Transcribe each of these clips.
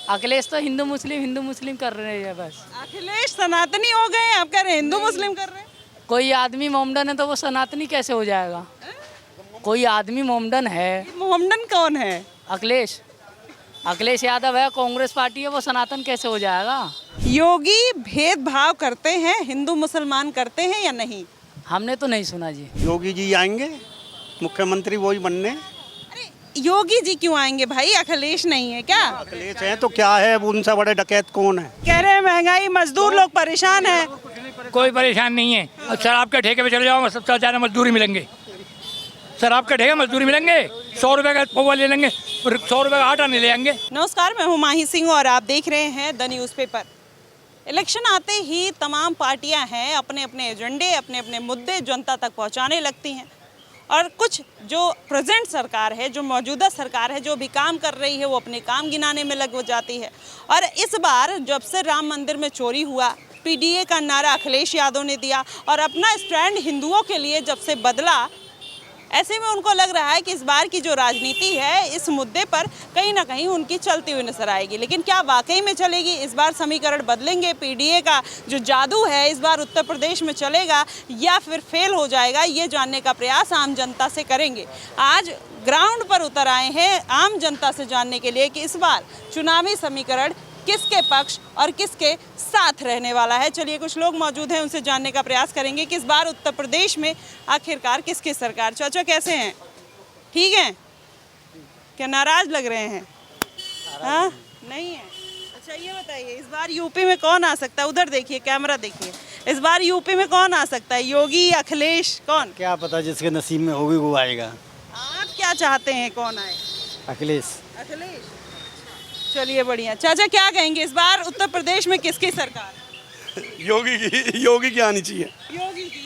अखिलेश तो हिंदू मुस्लिम कर रहे हैं बस। अखिलेश सनातनी हो गए हैं, आप कह रहे हैं हिंदू मुस्लिम कर रहे हैं। कोई आदमी मोमडन है तो वो सनातनी कैसे हो जाएगा? कोई आदमी मोमडन है। मोहम्मदन कौन है? अखिलेश अखिलेश यादव है, कांग्रेस पार्टी है, वो सनातन कैसे हो जाएगा? योगी भेदभाव करते हैं, हिंदू मुसलमान करते हैं या नहीं? हमने तो नहीं सुना जी। योगी जी आएंगे मुख्यमंत्री, वही बनने। अरे योगी जी क्यों आएंगे भाई, अखिलेश नहीं है क्या? अखिलेश है तो क्या है, अब उनसे बड़े डकैत कौन है? कह रहे हैं महंगाई, मजदूर लोग परेशान हैं। कोई परेशान नहीं है। अब शराब के ठेके पे चले जाओ, सबसे ज़्यादा मजदूरी मिलेंगे। शराब के ठेके मजदूरी मिलेंगे, 100 रुपये का पौवा ले लेंगे, 100 रुपये का आटा नहीं ले आएंगे। नमस्कार, मैं हूं माही सिंह और आप देख रहे हैं द न्यूज़पेपर। इलेक्शन आते ही तमाम पार्टियां हैं अपने अपने एजेंडे, अपने अपने मुद्दे जनता तक पहुंचाने लगती हैं और कुछ जो प्रेजेंट सरकार है, जो मौजूदा सरकार है, जो भी काम कर रही है, वो अपने काम गिनाने में लग जाती है। और इस बार जब से राम मंदिर में चोरी हुआ, पीडीए का नारा अखिलेश यादव ने दिया और अपना स्टैंड हिंदुओं के लिए जब से बदला, ऐसे में उनको लग रहा है कि इस बार की जो राजनीति है इस मुद्दे पर कहीं ना कहीं उनकी चलती हुई नजर आएगी। लेकिन क्या वाकई में चलेगी? इस बार समीकरण बदलेंगे? पीडीए का जो जादू है इस बार उत्तर प्रदेश में चलेगा या फिर फेल हो जाएगा? ये जानने का प्रयास आम जनता से करेंगे। आज ग्राउंड पर उतर आए हैं आम जनता से जानने के लिए कि इस बार चुनावी समीकरण किसके पक्ष और किसके साथ रहने वाला है। चलिए कुछ लोग मौजूद हैं, उनसे जानने का प्रयास करेंगे कि इस बार उत्तर प्रदेश में आखिरकार किसकी सरकार। चाचा कैसे हैं? ठीक हैं? क्या नाराज लग रहे हैं? हाँ, नहीं है। अच्छा ये बताइए, इस बार यूपी में कौन आ सकता है? उधर देखिए, कैमरा देखिए। इस बार यूपी में कौन आ सकता है? योगी, अखिलेश, कौन? क्या पता, जिसके नसीब में होगी वो आएगा। आप क्या चाहते हैं कौन आए? अखिलेश। अखिलेश, चलिए बढ़िया। चाचा क्या कहेंगे, इस बार उत्तर प्रदेश में किसकी सरकार? योगी की आनी चाहिए।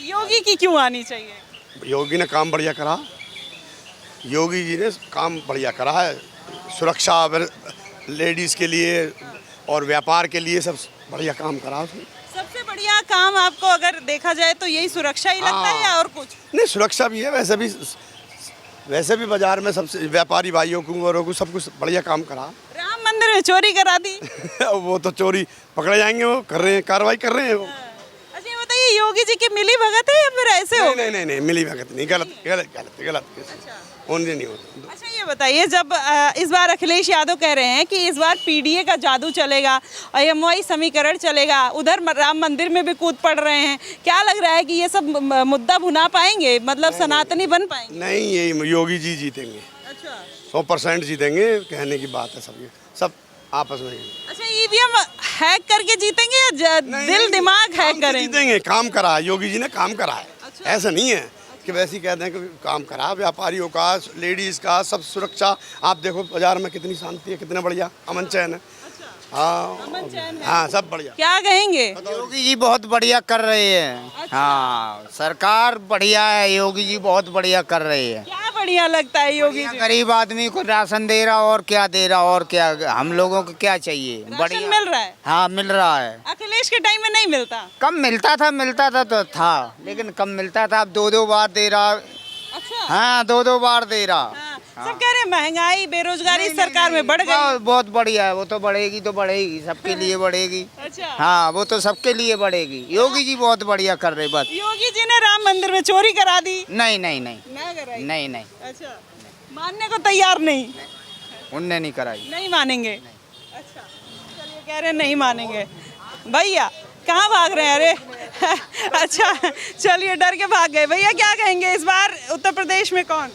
योगी की क्यों आनी चाहिए? योगी ने काम बढ़िया करा, योगी जी ने काम बढ़िया करा है। सुरक्षा लेडीज़ के लिए और व्यापार के लिए सब बढ़िया काम करा उसने। सबसे बढ़िया काम आपको अगर देखा जाए तो यही सुरक्षा ही लगता है या और कुछ? नहीं, सुरक्षा भी है, वैसे भी बाजार में सबसे व्यापारी भाइयों को औरों को सब कुछ बढ़िया काम करा। राम मंदिर में चोरी करा दी। वो तो चोरी पकड़े जाएंगे, वो कर रहे हैं, कार्रवाई कर रहे हैं वो। अच्छा ये बताइए, योगी जी की मिली भगत है या फिर ऐसे हो? नहीं, मिली भगत नहीं, गलत उनसे नहीं होता। अच्छा ये बताइए, जब इस बार अखिलेश यादव कह रहे हैं कि इस बार पीडीए का जादू चलेगा और एमवाई समीकरण चलेगा, उधर राम मंदिर में भी कूद पड़ रहे हैं, क्या लग रहा है कि ये सब मुद्दा भुना पाएंगे, मतलब सनातनी बन पाएंगे? नहीं, ये योगी जी जीतेंगे। अच्छा 100% जीतेंगे, कहने की बात है। सब आपस में। अच्छा ईवीएम हैक करके जीतेंगे या दिल दिमाग हैक करेंगे? जीतेंगे, काम करा है योगी जी ने, काम करा है। अच्छा। ऐसा नहीं है कि वैसे ही कहते हैं कि काम करा, व्यापारियों का, लेडीज़ का, सब सुरक्षा। आप देखो बाजार में कितनी शांति है, कितना बढ़िया अमन चैन है। हाँ, सब बढ़िया। क्या कहेंगे? योगी जी बहुत बढ़िया कर रहे हैं। अच्छा। हाँ, सरकार बढ़िया है, योगी जी बहुत बढ़िया कर रहे हैं। क्या बढ़िया लगता है योगी जी? गरीब आदमी को राशन दे रहा, और क्या दे रहा, और क्या हम लोगों को क्या चाहिए? राशन मिल रहा है? हाँ मिल रहा है। अखिलेश के टाइम में नहीं मिलता? कम मिलता था तो था, लेकिन कम मिलता था। अब 2-2 बार दे रहा। अच्छा। हाँ 2-2 बार दे रहा। हाँ। सब कह रहे हैं महंगाई, बेरोजगारी सरकार में बढ़ गई। बहुत बढ़िया है, वो तो बढ़ेगी तो बढ़ेगी, सबके लिए बढ़ेगी। अच्छा। हाँ वो तो सबके लिए बढ़ेगी। योगी जी बहुत बढ़िया कर रहे। बस योगी जी ने राम मंदिर में चोरी करा दी? नहीं, ना कराई? नहीं, अच्छा, मानने को तैयार नहीं? उनने नहीं कराई। नहीं मानेंगे? अच्छा चलिए, कह रहे हैं नहीं मानेंगे। भैया कहाँ भाग रहे हैं? अरे अच्छा चलिए, डर के भाग गए। भैया क्या कहेंगे, इस बार उत्तर प्रदेश में कौन?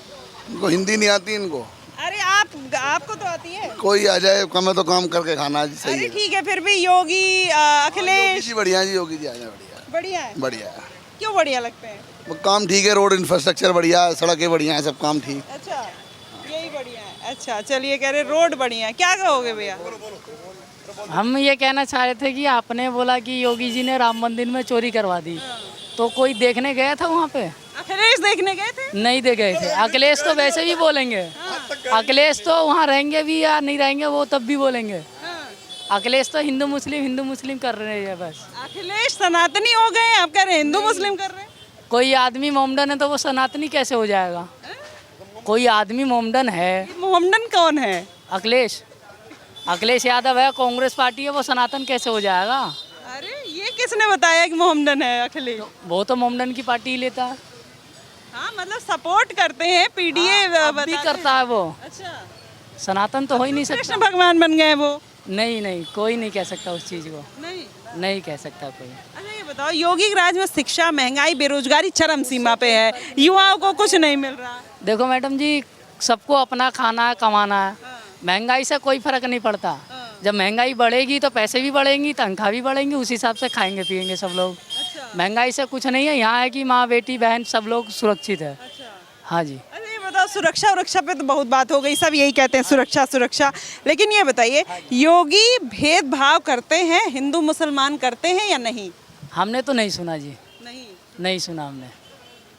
इनको हिंदी नहीं आती इनको। अरे आपको तो आती है। कोई आ जाए, हमें तो काम करके खाना जी, सही अरे है। ठीक है, फिर भी योगी, अखिलेश जी बढ़िया जी, योगी जी आ जाए, बढ़िया है। बढ़िया। क्यों बढ़िया लगते हैं? वो काम ठीक है, रोड इंफ्रास्ट्रक्चर बढ़िया, सड़कें बढ़िया है, सब काम ठीक। अच्छा यही बढ़िया है। अच्छा चलिए, कह रहे रोड बढ़िया है, क्या कहोगे भैया? हम ये कहना चाह रहे थे कि आपने बोला कि योगी जी ने राम मंदिर में चोरी करवा दी, तो कोई देखने गया था वहाँ पे? अखिलेश देखने गए थे? नहीं दे गए थे। अखिलेश तो वैसे भी बोलेंगे, अखिलेश तो वहाँ रहेंगे भी या नहीं रहेंगे वो तब भी बोलेंगे। अखिलेश तो हिंदू मुस्लिम कर रहे हैं बस। अखिलेश सनातनी हो गए हैं, आप कह रहे हैं हिंदू मुस्लिम कर रहे हैं? कोई आदमी मोमडन है तो वो सनातनी कैसे हो जाएगा? कोई आदमी मोमडन है। मोहम्मदन कौन है? अखिलेश अखिलेश यादव है, कांग्रेस पार्टी है, वो सनातन कैसे हो जाएगा? अरे ये किसने बताया कि मोहम्मदन है अखिलेश? वो तो मोमडन की पार्टी ही लेता है। हाँ मतलब सपोर्ट करते हैं पीडीए अब भी करता है वो। अच्छा, सनातन तो हो ही नहीं कृष्ण सकता। भगवान बन गए वो? नहीं नहीं, कोई नहीं कह सकता उस चीज़ को, नहीं। नहीं कह सकता कोई। अच्छा ये बताओ, योगी के राज में शिक्षा, महंगाई, बेरोजगारी चरम सीमा पे है, युवाओं को कुछ नहीं मिल रहा। देखो मैडम जी, सबको अपना खाना है, कमाना है। महंगाई से कोई फर्क नहीं पड़ता। जब महंगाई बढ़ेगी तो पैसे भी बढ़ेंगी, तनख्वाह भी बढ़ेंगी, उस हिसाब से खाएंगे पिएंगे सब लोग। महंगाई से कुछ नहीं है, यहाँ है कि माँ बेटी बहन सब लोग सुरक्षित है। हाँ जी। अरे ये बताओ, सुरक्षा पे तो बहुत बात हो गई, सब यही कहते हैं सुरक्षा सुरक्षा, लेकिन ये बताइए योगी भेदभाव करते हैं, हिंदू मुसलमान करते हैं या नहीं? हमने तो नहीं सुना जी, नहीं। नहीं सुना हमने।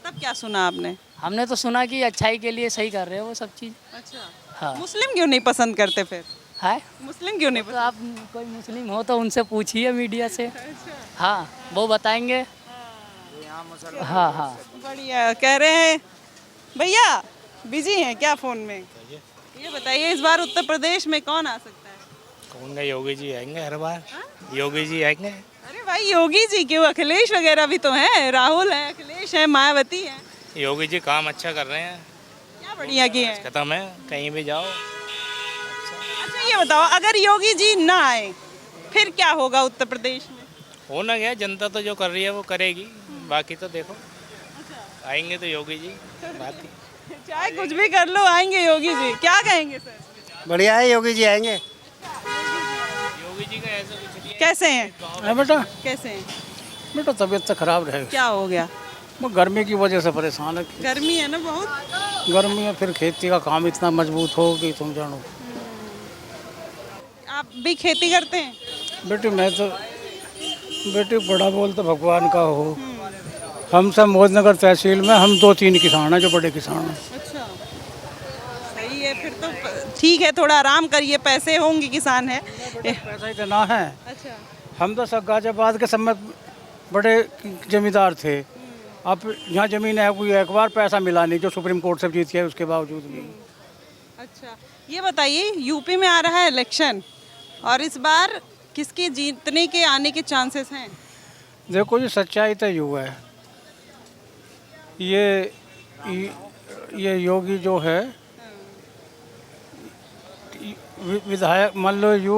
तब क्या सुना आपने? हमने तो सुना कि अच्छाई के लिए सही कर रहे हो वो सब चीज़। अच्छा, हाँ। मुस्लिम क्यों नहीं पसंद करते फिर? है मुस्लिम क्यों नहीं तो आप कोई मुस्लिम हो तो उनसे पूछिए मीडिया से। हाँ, वो बताएंगे। हाँ हाँ। बढ़िया। कह रहे हैं भैया बिजी हैं क्या फोन में? ये बताइए इस बार उत्तर प्रदेश में कौन आ सकता है? कौन गए? योगी जी आएंगे हर बार। योगी जी आएंगे। अरे भाई योगी जी क्यों, अखिलेश वगैरह भी तो हैं, राहुल है, अखिलेश है, मायावती है। योगी जी काम अच्छा कर रहे हैं, क्या बढ़िया किए हैं। खत्म है, कहीं भी जाओ। अच्छा ये बताओ, अगर योगी जी ना आए फिर क्या होगा उत्तर प्रदेश में? होना क्या, जनता तो जो कर रही है वो करेगी, बाकी तो देखो आएंगे तो योगी जी। बाकी चाहे कुछ भी कर लो आएंगे योगी जी। क्या कहेंगे सर? बढ़िया है, योगी जी आएंगे। योगी जी का ऐसा कुछ नहीं कैसे हैं? है बेटा। कैसे हैं? बेटा तबीयत तो खराब रहेगी, क्या हो गया? वो गर्मी की वजह से परेशान है। गर्मी है ना बहुत। गर्मी में फिर खेती का काम इतना मजबूत हो कि तुम जानो। आप भी खेती करते हैं? बेटी मैं तो बेटी बड़ा बोल तो भगवान का हो। हम सब मोदनगर तहसील में हम 2-3 किसान हैं जो बड़े किसान हैं। अच्छा सही है, फिर तो ठीक है, थोड़ा आराम करिए, पैसे होंगे, किसान है। पैसा ही देना है। अच्छा हम तो सब गाजियाबाद के समय बड़े जमींदार थे। अब यहाँ ज़मीन है, कोई एक बार पैसा मिला नहीं, जो सुप्रीम कोर्ट से जीत गया उसके बावजूद भी। अच्छा ये बताइए, यूपी में आ रहा है इलेक्शन और इस बार किसके जीतने के आने के चांसेस हैं? देखो जी, सच्चाई तो यूँ है, ये योगी जो है विधायक मान लो यू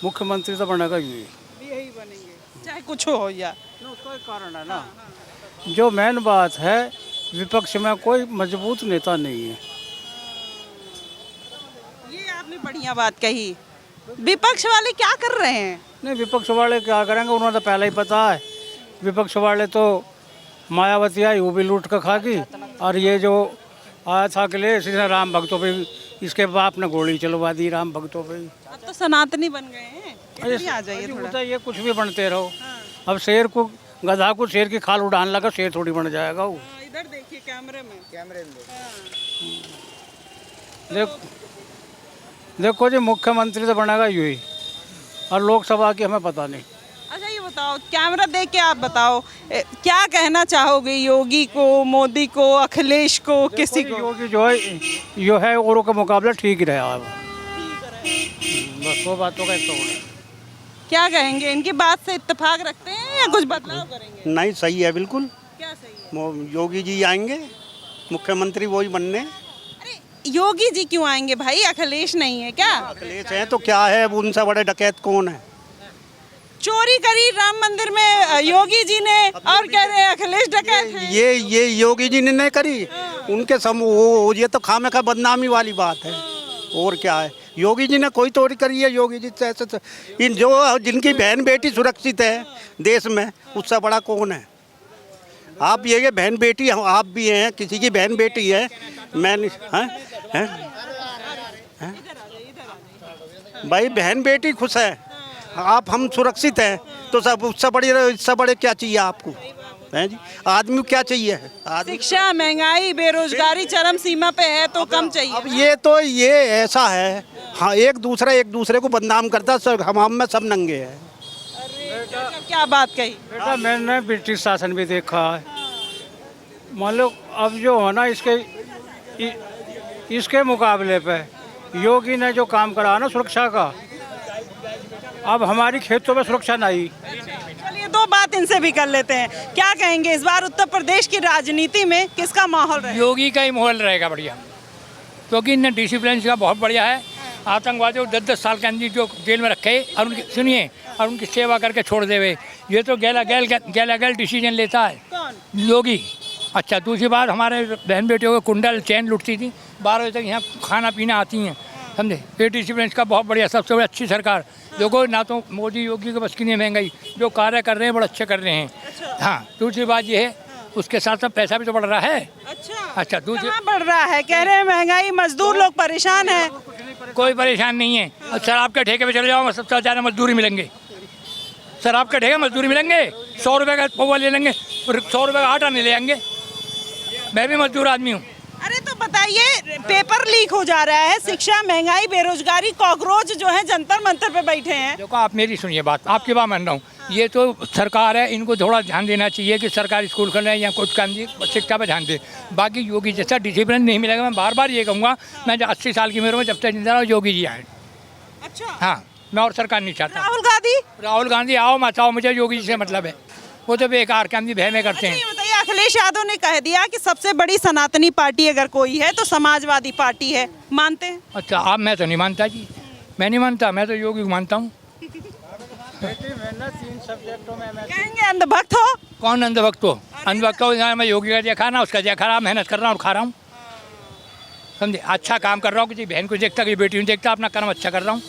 मुख्यमंत्री तो बनेगा यू यही बनेंगे चाहे कुछ हो या। उसका एक कारण है ना, जो मेन बात है विपक्ष में कोई मजबूत नेता नहीं है। ये आपने बढ़िया बात कही। विपक्ष वाले क्या कर रहे हैं? नहीं, विपक्ष वाले क्या करेंगे, उन्हें तो पहले ही पता है। विपक्ष वाले तो मायावती आई, वो भी लूट कर खा गई, और ये जो आया था अखिलेश, इसने राम भक्तों पे, इसके बाप ने गोली चलवा दी राम भक्तों पे। अब तो सनातनी बन गए हैं, इधर ही आ जाइए थोड़ा। ये कुछ भी बनते रहो। अब शेर को, गधा को शेर की खाल उड़ान लगा, शेर थोड़ी बन जाएगा वो। इधर देखिए कैमरे में। देखो जी, मुख्यमंत्री तो बनेगा यू ही, और लोकसभा की हमें पता नहीं। अच्छा ये बताओ, कैमरा देख के आप बताओ, क्या कहना चाहोगे योगी को, मोदी को, अखिलेश को, किसी को? योगी जो है औरों के मुकाबले ठीक ही रहा है वो। बस वो बातों का एक तो क्या कहेंगे, इनकी बात से इत्तेफाक रखते हैं या कुछ बदलाव करेंगे? नहीं, सही है बिल्कुल। क्या सही है? योगी जी आएंगे, मुख्यमंत्री वही बनने। अरे योगी जी क्यों आएंगे भाई, अखिलेश नहीं है क्या? अखिलेश हैं तो क्या है, अब उनसे बड़े डकैत कौन है? चोरी करी राम मंदिर में योगी जी ने, और कह रहे हैं अखिलेश डकैत है। ये योगी जी ने नहीं करी, उनके सम वो ये तो खामे का बदनामी वाली बात है, और क्या है। योगी जी ने कोई चोरी करी है? योगी जी से ऐसे इन जो जिनकी बहन बेटी सुरक्षित है देश में, उससे बड़ा कौन है? आप ये बहन बेटी, आप भी हैं, किसी की बहन बेटी है, मैं हैं भाई, बहन बेटी खुश है, आप हम सुरक्षित हैं, तो सब उससे बड़े क्या चाहिए आपको? हैं जी, आदमी क्या चाहिए? शिक्षा, महंगाई, बेरोजगारी चरम सीमा पे है, तो कम चाहिए। अब ये ऐसा है, हाँ, एक दूसरे को बदनाम करता, सब हम में सब नंगे हैं। क्या बात कही? बेटा मैंने ब्रिटिश शासन भी देखा है। मान लो अब जो है ना, इसके मुकाबले पे योगी ने जो काम करा ना सुरक्षा का, अब हमारी खेतों में सुरक्षा नहीं। चलिए दो बात इनसे भी कर लेते हैं। क्या कहेंगे इस बार उत्तर प्रदेश की राजनीति में किसका माहौल रहेगा? योगी का ही माहौल रहेगा बढ़िया, क्योंकि इनने डिसिप्लिन का बहुत बढ़िया है। आतंकवादियों को 10-10 साल के अंदर जो जेल में रखे और उनकी सुनिए और उनकी सेवा करके छोड़ देवे, ये तो गैला डिसीजन लेता है योगी। अच्छा, दूसरी बात, हमारे बहन बेटियों को कुंडल चैन लुटती थी, 12 बजे तक यहाँ खाना पीना आती हैं, समझे। ये डिसिप्लिन का बहुत बढ़िया, सबसे बड़ी अच्छी सरकार। देखो ना तो मोदी योगी के बस की नहीं महंगाई, जो कार्य कर रहे हैं बड़े अच्छे कर रहे हैं। हाँ, दूसरी बात ये है उसके साथ साथ पैसा भी तो बढ़ रहा है। अच्छा दूसरी कहाँ बढ़ रहा है? कह रहे हैं महंगाई, मजदूर लोग परेशान हैं। कोई परेशान नहीं है। शराब के ठेके पे चले जाओ, सबसे ज़्यादा मजदूरी मिलेंगे। शराब के ठेके मजदूरी मिलेंगे, 100 रुपये का पौवा ले लेंगे, 100 रुपये का आटा नहीं ले आएंगे। मैं भी मजदूर आदमी हूँ। अरे तो बताइए, पेपर लीक हो जा रहा है, शिक्षा, महंगाई, बेरोजगारी, कॉकरोच जो है जंतर मंतर पे बैठे हैं। देखो आप मेरी सुनिए बात, आपकी बात मान रहा हूँ। ये तो सरकार है, इनको थोड़ा ध्यान देना चाहिए कि सरकारी स्कूल खोलें या कुछ काम शिक्षा पर ध्यान दे। बाकी योगी जैसा डिसिप्लिन नहीं मिलेगा। मैं बार बार ये कहूँगा, मैं 80 साल की उम्र में जब तक जिंदा रहा योगी जी आए। अच्छा हाँ, मैं और सरकार नहीं चाहता। राहुल गांधी आओ मत आओ, मुझे योगी जी से मतलब है। वो तो बेकार काम जी भय में करते हैं। ये बताइए, अखिलेश यादव ने कह दिया कि सबसे बड़ी सनातनी पार्टी अगर कोई है तो समाजवादी पार्टी है, मानते हैं? अच्छा, आप, मैं तो नहीं मानता जी, मैं नहीं मानता, मैं तो योगी को मानता हूँ। कहेंगे अंधभक्त हो? कौन अंधभक्त हो? अंधभक्त हो? मैं योगी का देखा ना, उसका देखा रहा, मेहनत कर रहा हूँ और खा रहा हूँ, समझे। अच्छा काम कर रहा हूँ, किसी बहन को देखता, किसी बेटी को देखता, अपना कर्म अच्छा कर रहा हूँ।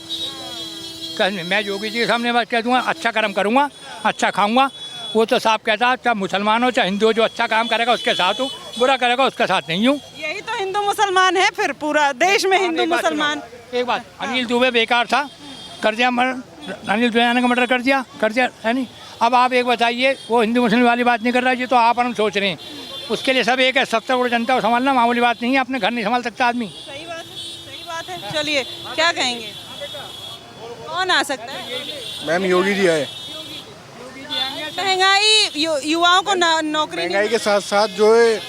मैं योगी जी के सामने बात कह दूँगा, अच्छा कर्म करूँगा, अच्छा खाऊँगा। वो तो साफ कहता है, चाहे मुसलमान हो चाहे हिंदू हो, जो अच्छा काम करेगा उसके साथ हूँ, बुरा करेगा उसके साथ नहीं हूँ। यही तो हिंदू मुसलमान है, फिर पूरा देश में हिंदू मुसलमान। एक बात, अनिल दुबे बेकार था, कर दिया अनिल दुबे का मर्डर कर दिया है नहीं। अब आप एक बताइए, वो हिंदू मुस्लिम वाली बात नहीं कर रहा है, ये तो आप हम सोच रहे हैं। उसके लिए सब एक है, 70 करोड़ जनता को संभालना मामूली बात नहीं है, अपने घर नहीं संभाल सकता आदमी। सही बात है, सही बात है। चलिए क्या कहेंगे, कौन आ सकता है? मैम योगी जी आए। महंगाई, युवाओं को नौकरी, महंगाई के साथ साथ जो है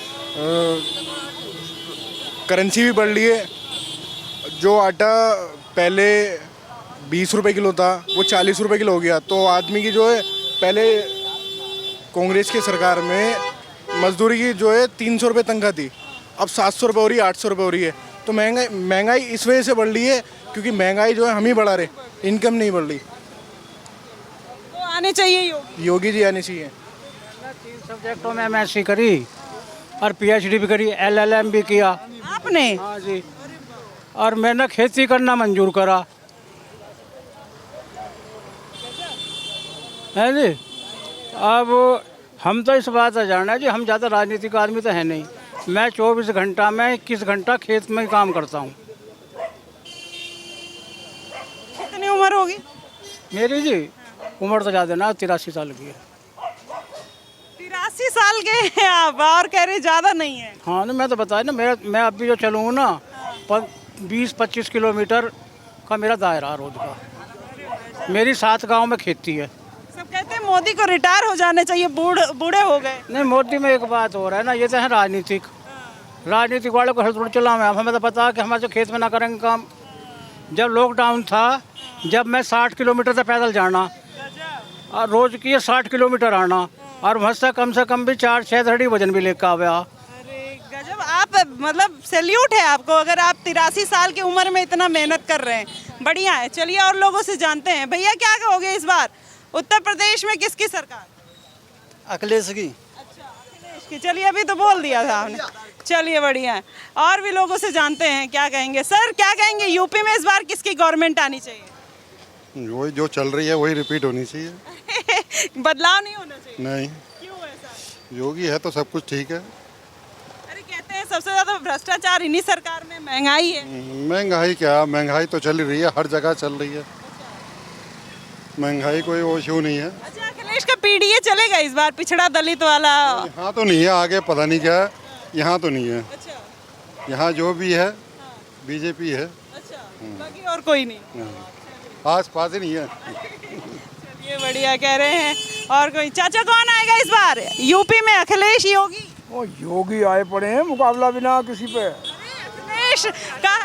करेंसी भी बढ़ रही है। जो आटा पहले 20 रुपए किलो था वो 40 रुपए किलो हो गया। तो आदमी की जो है, पहले कांग्रेस की सरकार में मजदूरी की जो है 300 रुपये तनख्वाह थी, अब 700 रुपये हो रही है, 800 रुपये हो रही है। तो महंगाई इस वजह से बढ़ रही है क्योंकि महंगाई जो है हम ही बढ़ा रहे, इनकम नहीं बढ़ रही। तो आने चाहिए योगी जी आने चाहिए। 3 सब्जेक्टों में MSc करी और PhD भी करी, LLM भी किया आपने? हाँ जी, और मैंने खेती करना मंजूर करा है जी। अब हम तो इस बात से जानना है जी, हम ज़्यादा राजनीतिक आदमी तो है नहीं। मैं 24 घंटा में 21 घंटा खेत में ही काम करता हूँ। कितनी उम्र होगी मेरी जी? उम्र तो ज़्यादा ना, 83 साल की है। 83 साल के हैं आप और कह रहे ज़्यादा नहीं है? हाँ ना, मैं तो बताया ना, मैं अभी जो चलूँ ना 20-25 किलोमीटर का मेरा दायरा रोज का। मेरी 7 गांव में खेती है। सब कहते हैं मोदी को रिटायर हो जाना चाहिए, बूढ़े हो गए। नहीं, मोदी में एक बात हो रहा है ना, ये तो है राजनीतिक वालों को हर थोड़ा चलाओ। अब हमें तो पता है कि हमारे जो खेत में ना करेंगे काम। जब लॉकडाउन था, जब मैं 60 किलोमीटर से पैदल जाना और रोज की 60 किलोमीटर आना, और वहाँ से कम भी 4-6 धड़ी वजन भी लेकर आया। अरे गजब, आप मतलब सैल्यूट है आपको, अगर आप 83 साल की उम्र में इतना मेहनत कर रहे हैं, बढ़िया है। चलिए और लोगों से जानते हैं, भैया क्या कहोगे इस बार उत्तर प्रदेश में किसकी सरकार? अखिलेश की। अच्छा, अखिलेश की। चलिए अभी तो बोल दिया था आपने। चलिए बढ़िया है, और भी लोगों से जानते हैं क्या कहेंगे। सर क्या कहेंगे, यूपी में इस बार किसकी गवर्नमेंट आनी चाहिए? वही जो चल रही है वही रिपीट होनी चाहिए। बदलाव नहीं होना चाहिए? नहीं, क्यों ऐसा? योगी है तो सब कुछ ठीक है। अरे कहते हैं सबसे ज्यादा भ्रष्टाचार इन्हीं सरकार में, महंगाई है। महंगाई क्या, महंगाई तो चल रही है, हर जगह चल रही है। महंगाई कोई वो इशू नहीं है। अच्छा, अखिलेश का PDA चलेगा इस बार, पिछड़ा दलित वाला? यहाँ तो नहीं है, आगे पता नहीं क्या है, यहाँ तो नहीं है। अच्छा, यहाँ जो भी है बीजेपी है। अच्छा, बाकी और कोई नहीं? आस पास ही नहीं है। ये बढ़िया कह रहे हैं। और कोई? चाचा कौन आएगा इस बार यूपी में, अखिलेश योगी? वो योगी आए पड़े हैं, मुकाबला बिना किसी पे। अखिलेश का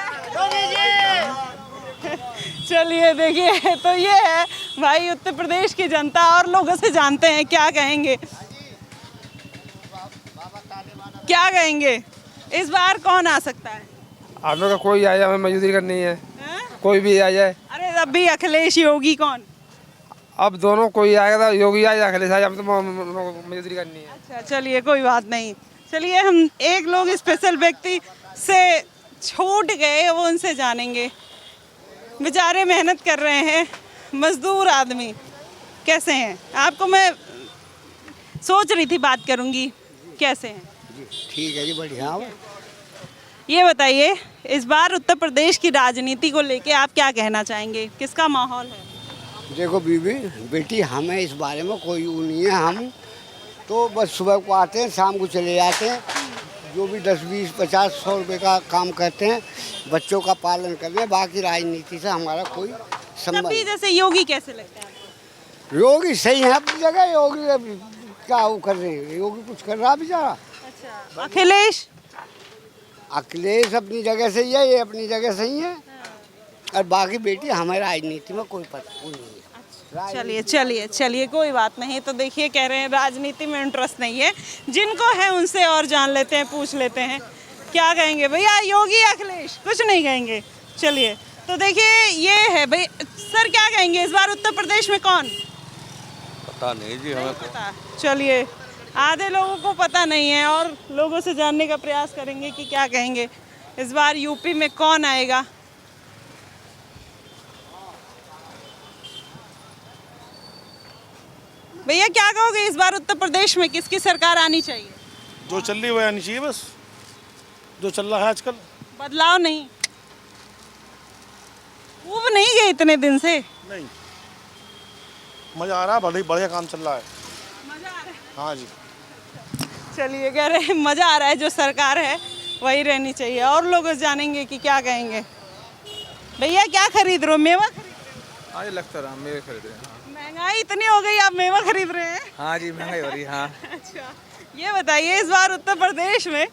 चलिए देखिए, तो ये है भाई उत्तर प्रदेश की जनता, और लोगों से जानते हैं क्या कहेंगे। क्या कहेंगे इस बार कौन आ सकता है? आप लोग का कोई आ जाए, हमें मजदूरी करनी है, कोई भी आ जाए। अरे अब भी अखिलेश योगी कौन? अब दोनों कोई आएगा, तो योगी आए या अखिलेश आए, हम तो मजदूरी करनी है। अच्छा चलिए कोई बात नहीं। चलिए हम एक लोग स्पेशल व्यक्ति से छूट गए, वो उनसे जानेंगे। बेचारे मेहनत कर रहे हैं, मजदूर आदमी कैसे हैं? आपको मैं सोच रही थी बात करूंगी, कैसे हैं? ठीक है जी, बढ़िया। ये बताइए इस बार उत्तर प्रदेश की राजनीति को लेके आप क्या कहना चाहेंगे, किसका माहौल है? देखो बीबी बेटी, हमें इस बारे में कोई वो नहीं है। हम तो बस सुबह को आते हैं, शाम को चले जाते हैं। जो भी 10, 20, 50, 100 रुपये का काम करते हैं, बच्चों का पालन करते हैं। बाकी राजनीति से हमारा कोई संबंध। तभी जैसे योगी कैसे लगता है? योगी सही है अपनी जगह। योगी अभी क्या वो कर रहे हैं, योगी कुछ कर रहा बेचारा। अच्छा अखिलेश? अखिलेश अपनी जगह सही है, ये अपनी जगह सही है। और बाकी बेटी हमें राजनीति में कोई पता नहीं है। चलिए चलिए चलिए कोई बात नहीं। तो देखिए कह रहे हैं राजनीति में इंटरेस्ट नहीं है, जिनको है उनसे और जान लेते हैं, पूछ लेते हैं क्या कहेंगे भैया, योगी अखिलेश? कुछ नहीं कहेंगे। चलिए तो देखिए ये है भाई, सर क्या कहेंगे इस बार उत्तर प्रदेश में कौन? पता नहीं जी, हमें पता। चलिए आधे लोगों को पता नहीं है, और लोगों से जानने का प्रयास करेंगे कि क्या कहेंगे इस बार यूपी में कौन आएगा। भैया क्या कहोगे इस बार उत्तर प्रदेश में किसकी सरकार आनी चाहिए? जो चल रही है वह आनी चाहिए, बस जो चल रहा है आजकल। बदलाव नहीं? ऊब नहीं गए इतने दिन से? नहीं, मजा आ रहा है, बढ़िया काम चल रहा है। मजा आ रहा है? हाँ जी। चलिए कह रहे हैं मजा आ रहा है, जो सरकार है वही रहनी चाहिए। और लोग जानेंगे कि क्या कहेंगे। भैया क्या खरीद रहे हो, मेवा खरीद रहे हो? हाँ जी, लगता रहा मेरे खरीद रहे हैं। महंगाई इतनी हो गई, आप मेवा खरीद रहे हैं? हाँ जी, महंगाई हो रही है। हाँ। अच्छा ये बताइए इस बार उत्तर प्रदेश में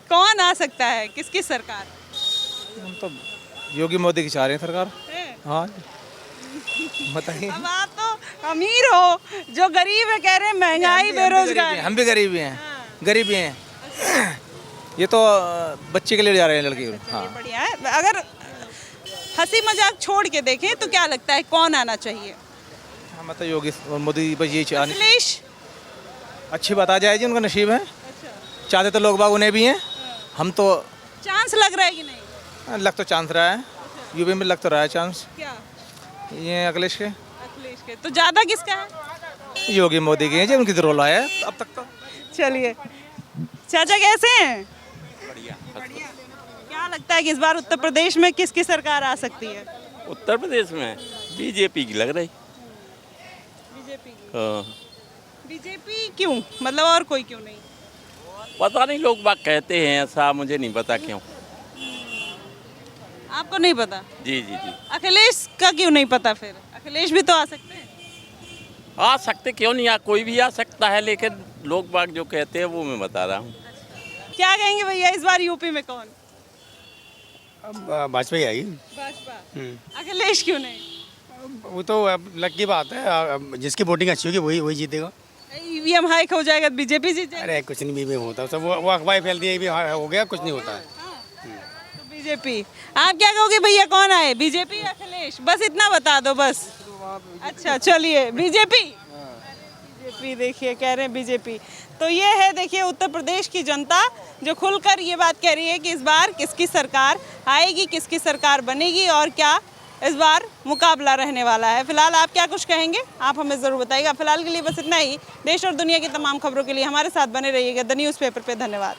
कौन आ सकता है, किसकी सरकार? हम तो योगी मोदी की चाह रहे हैं सरकार। हाँ बताइए। अब आप तो अमीर हो, जो गरीब है कह रहे हैं महंगाई, बेरोजगारी। हम भी गरीब ही हैं, गरीब ही हैं। ये तो बच्चे के लिए जा रहे हैं लड़की। हाँ बढ़िया है। अगर हंसी मजाक छोड़ के देखें तो क्या लगता है कौन आना चाहिए? मतलब योगी मोदी बस ये चाह। अखिलेश? अच्छी बात आ जाए जी, उनका नसीब है। चाहते तो लोग बाग उन्हें भी हैं, हम तो। चांस लग रहा है कि नहीं? लग तो चांस रहा है, यूपी में लग तो रहा है चांस। क्या? ये अखिलेश के। अखिलेश के। तो ज्यादा किसका है? योगी मोदी के हैं जी, उनकी तो रोल आया है अब तक तो। चलिए चाचा कैसे हैं? बढ़िया। क्या लगता है कि इस बार उत्तर प्रदेश में किसकी सरकार आ सकती है? उत्तर प्रदेश में बीजेपी की लग रही। बीजेपी की? हाँ। बीजेपी क्यों, मतलब और कोई क्यों नहीं? पता नहीं, लोग बात कहते हैं ऐसा, मुझे नहीं पता क्यों। आपको नहीं पता? जी जी जी। अखिलेश का क्यों नहीं पता? फिर अखिलेश भी तो आ सकते हैं। आ सकते, क्यों नहीं, आ कोई भी आ सकता है, लेकिन लोग बाग जो कहते हैं वो मैं बता रहा हूँ। क्या कहेंगे भैया इस बार यूपी में कौन? भाजपा ही आई। भाजपा। अखिलेश क्यों नहीं? वो तो अब लग की बात है, जिसकी वोटिंग अच्छी होगी वही जीतेगा। ईवीएम हाइक हो जाएगा, बीजेपी जीत जाएगी। अरे कुछ नहीं भी होता, सब वो अखबार फैलती है, भी हो गया, कुछ नहीं होता है। तो बीजेपी। आप क्या कहोगे भैया कौन आए, बीजेपी या अखिलेश? बस इतना बता दो बस। अच्छा चलिए बीजेपी। बीजेपी देखिए कह रहे हैं बीजेपी। तो ये है देखिए उत्तर प्रदेश की जनता जो खुलकर ये बात कह रही है कि इस बार किसकी सरकार आएगी, किसकी सरकार बनेगी, और क्या इस बार मुकाबला रहने वाला है। फिलहाल आप क्या कुछ कहेंगे, आप हमें ज़रूर बताइएगा। फिलहाल के लिए बस इतना ही। देश और दुनिया की तमाम खबरों के लिए हमारे साथ बने रहिएगा द न्यूज़पेपर पे। धन्यवाद।